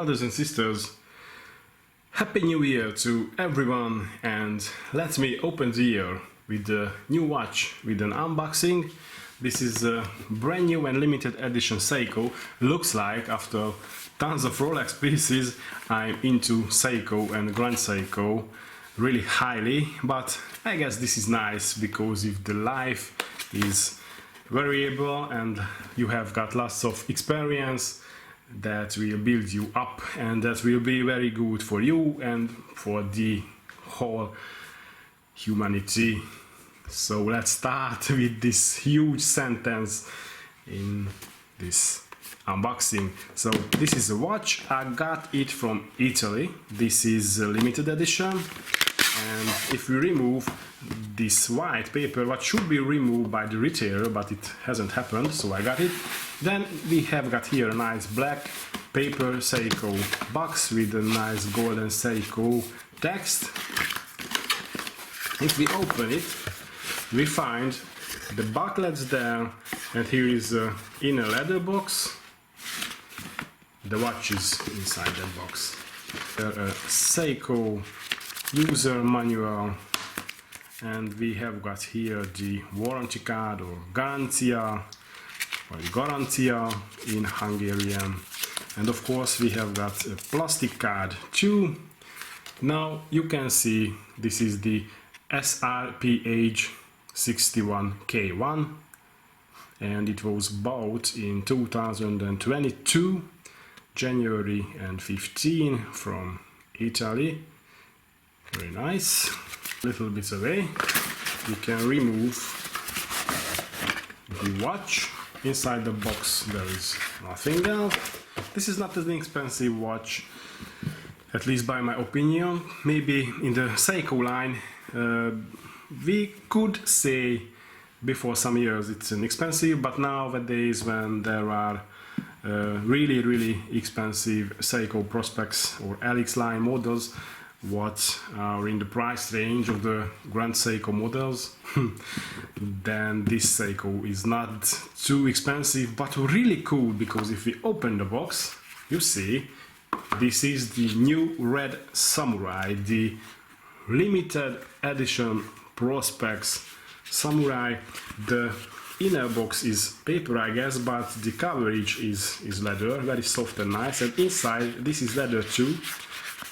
brothers and sisters, Happy New Year to everyone, and let me open the year with a new watch with an unboxing. This is a brand new and limited edition Seiko. Looks like after tons of Rolex pieces I'm into Seiko and Grand Seiko really highly, but I guess this is nice because if the life is variable and you have got lots of experience, that will build you up and that will be very good for you and for the whole humanity. So let's start with this huge sentence in this unboxing. So this is a watch. I got it from Italy. This is a limited edition, and if we remove this white paper, what should be removed by the retailer, but it hasn't happened, so I got it. Then we have got here a nice black paper Seiko box with a nice golden Seiko text. If we open it, we find the booklets there, and here is a inner leather box. The watch is inside that box. A Seiko user manual, and we have got here the warranty card, or garantia in Hungarian, and of course we have got a plastic card too. Now you can see this is the SRPH61K1, and it was bought in 2022 January and 15 from Italy. Very nice. Little bits away, we can remove the watch. Inside the box there is nothing else. This is not an expensive watch, at least by my opinion. Maybe in the Seiko line we could say before some years it's an expensive, but nowadays when there are really expensive Seiko Prospex or LX line models what are in the price range of the Grand Seiko models, then this Seiko is not too expensive but really cool, because if we open the box you see this is the new red Samurai, the limited edition Prospex Samurai. The inner box is paper, I guess, but the coverage is leather, very soft and nice, and inside this is leather too.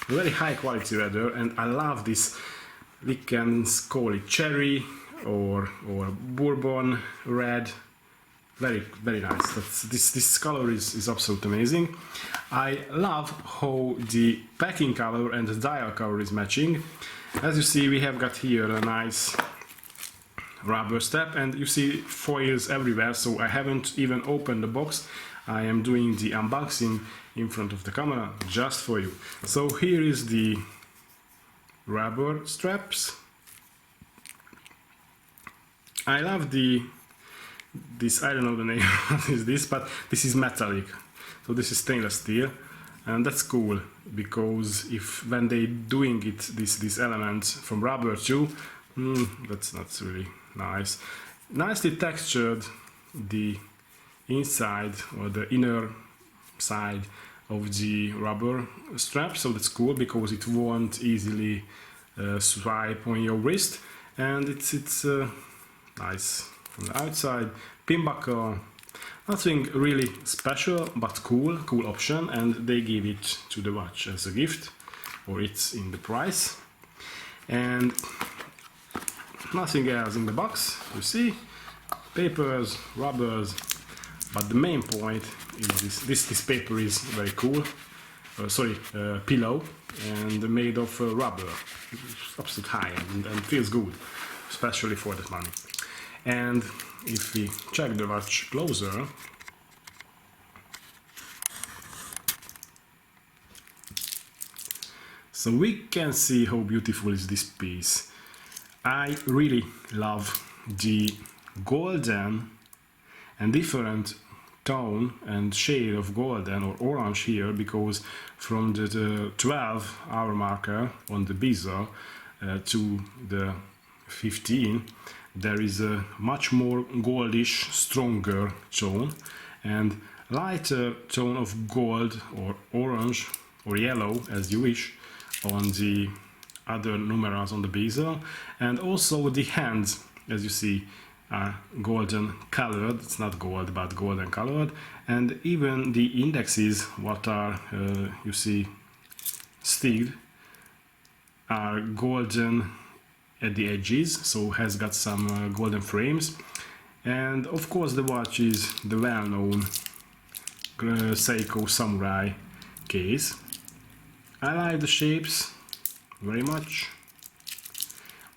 Very high quality leather, and I love this. We can call it cherry or bourbon red. Very nice. This color is absolutely amazing. I love how the packing color and the dial cover is matching. As you see, we have got here a nice rubber strap, and you see foils everywhere, so I haven't even opened the box. I am doing the unboxing in front of the camera just for you. So here is the rubber straps. I love this, I don't know the name what is this, but this is metallic, so this is stainless steel, and that's cool because if when they doing it this element from rubber too, that's not really nice. Nicely textured the inside or the inner side of the rubber strap, so that's cool because it won't easily swipe on your wrist, and it's nice from the outside. Pin buckle, nothing really special but cool option, and they give it to the watch as a gift, or it's in the price. And nothing else in the box, you see, papers, rubbers, but the main point is this paper is very cool. Pillow, and made of rubber. It's absolute high and feels good, especially for that money. And if we check the watch closer, so we can see how beautiful is this piece. I really love the golden and different tone and shade of golden or orange here, because from the 12-hour marker on the bezel to the 15 there is a much more goldish, stronger tone, and lighter tone of gold or orange or yellow as you wish on the other numerals on the bezel, and also the hands, as you see, are golden colored. It's not gold, but golden colored, and even the indexes, what are you see steel, are golden at the edges, so has got some golden frames. And of course the watch is the well-known Seiko Samurai case. I like the shapes very much,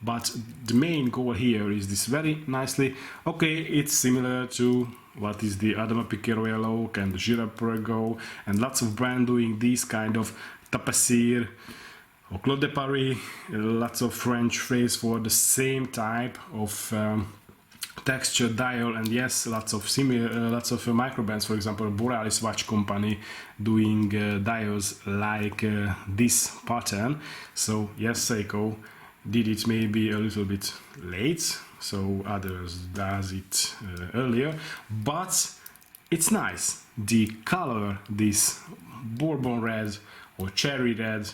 but the main goal here is this very nicely, okay, it's similar to what is the Audemars Piguet Royal Oak and the Girard-Perregaux, and lots of brands doing these kind of tapassir or Claude de Paris, lots of French phrase for the same type of texture dial, and yes, lots of micro brands, for example Borealis watch company doing dials like this pattern. So yes, Seiko did it maybe a little bit late, so others does it earlier, but it's nice. The color, this bourbon red or cherry red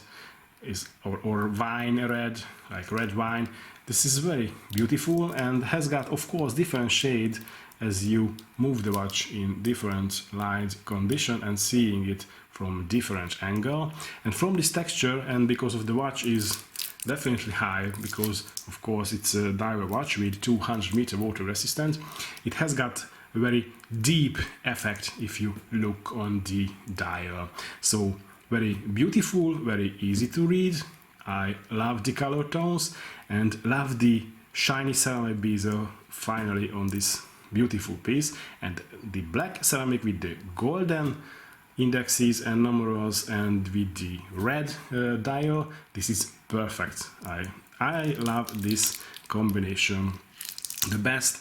is or wine red, like red wine, this is very beautiful and has got of course different shade as you move the watch in different light condition and seeing it from different angle. And from this texture, and because of the watch is definitely high, because of course it's a diver watch with 200-meter water resistant, it has got a very deep effect if you look on the dial. So very beautiful, very easy to read. I love the color tones and love the shiny ceramic bezel finally on this beautiful piece, and the black ceramic with the golden indexes and numerals and with the red dial. This is perfect. I love this combination, the best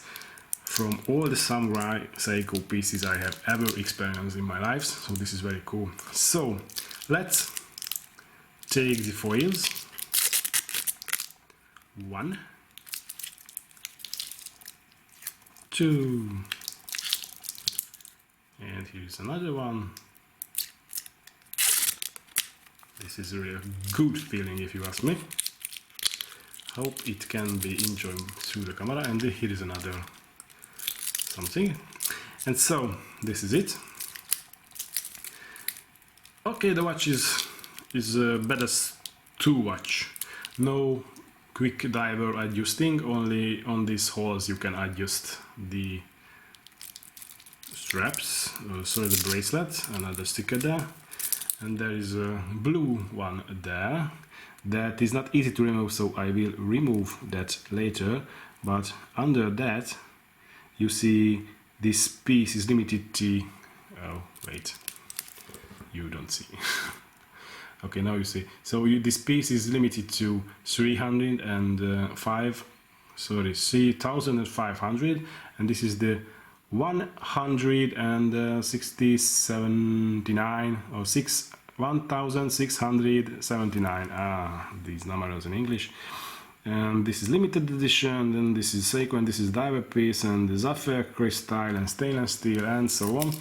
from all the Samurai Seiko pieces I have ever experienced in my life. So this is very cool. So let's take the foils. 1, 2, and here's another one. This is a real good feeling if you ask me. Hope it can be enjoyed through the camera. And here is another something. And so this is it. Okay, the watch is better to watch. No quick diver adjusting, only on these holes you can adjust the straps, sorry, the bracelet, another sticker there, and there is a blue one there that is not easy to remove, so I will remove that later. But under that you see this piece is limited to, oh wait, you don't see. Okay, now you see. So this piece is limited to 3,500, and this is the 1,679 or 1,679. These numbers in English. And this is limited edition. Then this is Seiko, and this is diver piece, and the sapphire crystal and stainless steel, and so on.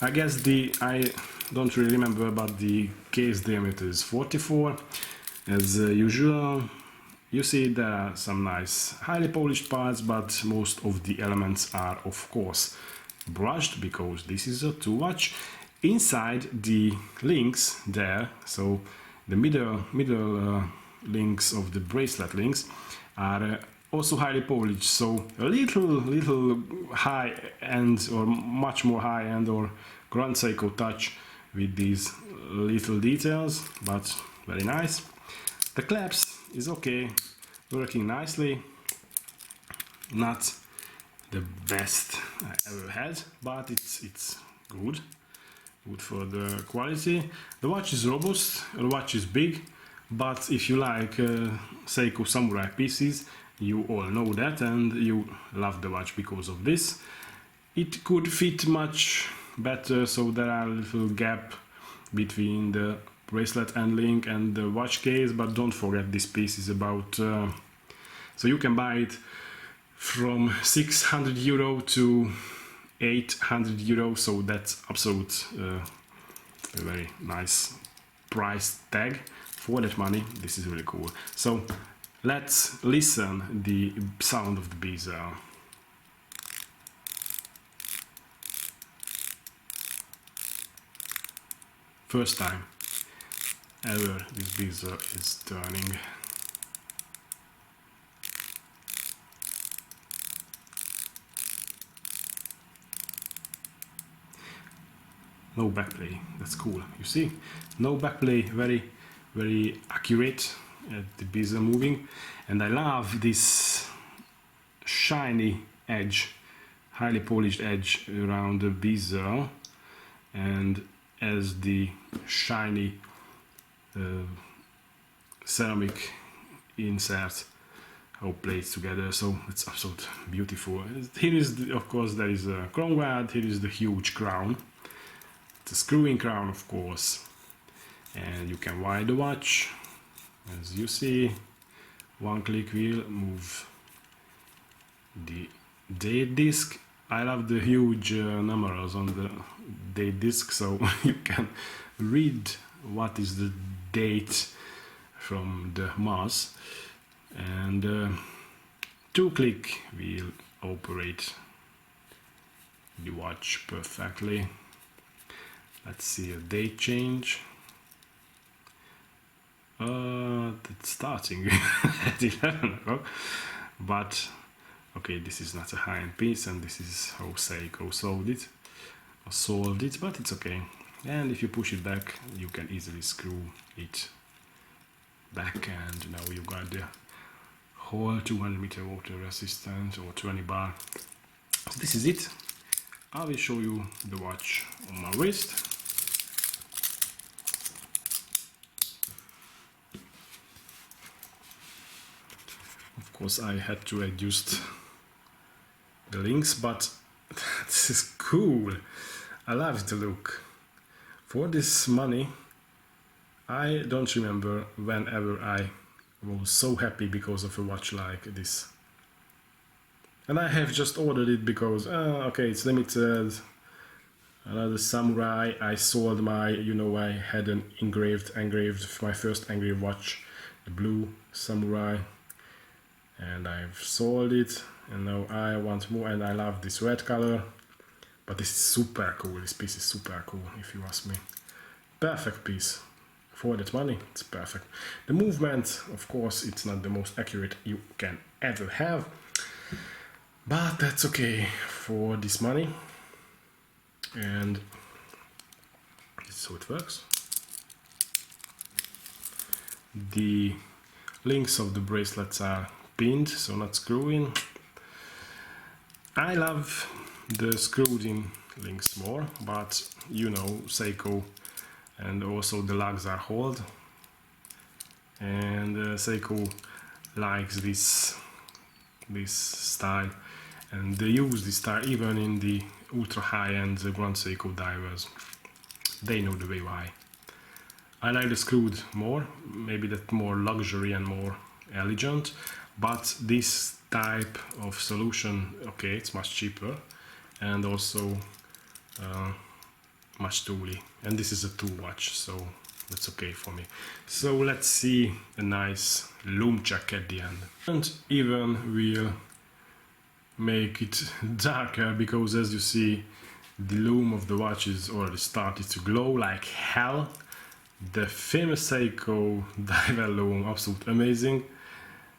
I guess I don't really remember, but the case diameter is 44 as usual. You see there are some nice highly polished parts, but most of the elements are of course brushed because this is a 2-watch. Inside the links there, so the middle links of the bracelet links are also highly polished, so a little high end or much more high end or Grand Seiko touch with these little details, but very nice. The clasp is okay, working nicely, not the best I ever had, but it's good for the quality. The watch is robust, the watch is big, but if you like Seiko Samurai pieces, you all know that, and you love the watch because of this. It could fit much better, so there are a little gap between the bracelet and link and the watch case, but don't forget this piece is about so you can buy it from 600 euro to 800 euro, so that's absolute a very nice price tag for that money. This is really cool. So let's listen the sound of the bezel. First time ever this bezel is turning. No backplay, that's cool. You see, no backplay, very accurate at the bezel moving, and I love this shiny edge, highly polished edge around the bezel, and as the shiny ceramic insert all plates together, so it's absolutely beautiful. Here is of course there is a crown guard, here is the huge crown. It's a screw-in crown, of course, and you can wind the watch. As you see, one click will move the date disc. I love the huge numerals on the date disc, so you can read what is the date from the mass, and 2-click will operate the watch perfectly. Let's see a date change. It's starting at 11 o'clock, but okay, this is not a high-end piece, and this is how Seiko solved it, but it's okay. And if you push it back, you can easily screw it back, and now you got the whole 200-meter water resistant or 20 bar. So this is it. I will show you the watch on my wrist. Of course, I had to adjust the links, but this is cool. I love the look. For this money, I don't remember whenever I was so happy because of a watch like this. And I have just ordered it because, okay, it's limited. Another samurai. I sold my, I had an engraved, my first engraved watch, the blue samurai. And I've sold it, and now I want more, and I love this red color. But this is super cool, this piece is super cool, if you ask me. Perfect piece. For that money, it's perfect. The movement, of course, it's not the most accurate you can ever have. But that's okay for this money. And this is how it works. The links of the bracelets are pinned, so not screw-in. I love the screwed-in links more, but Seiko and also the lugs are hold, and Seiko likes this style, and they use this style even in the ultra high-end Grand Seiko divers. They know the way why. I like the screwed more, maybe that more luxury and more elegant, but this type of solution, okay, it's much cheaper and also much tooly, and this is a tool watch, so that's okay for me. So let's see a nice loom check at the end, and even we'll make it darker, because as you see, the loom of the watch is already started to glow like hell. The famous Seiko diver loom, absolutely amazing.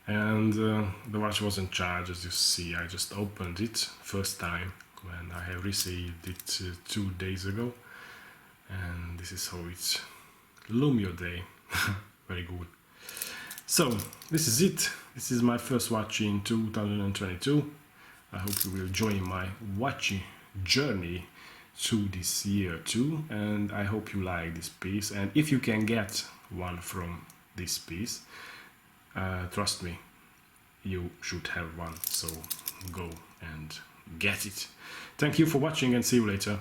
And the watch was in charge, as you see. I just opened it first time when I have received it 2 days ago, and this is how it's loom your day. Very good. So this is it. This is my first watch in 2022. I hope you will join my watching journey through this year too, and I hope you like this piece. And if you can get one from this piece, trust me, you should have one, so go and get it. Thank you for watching, and see you later.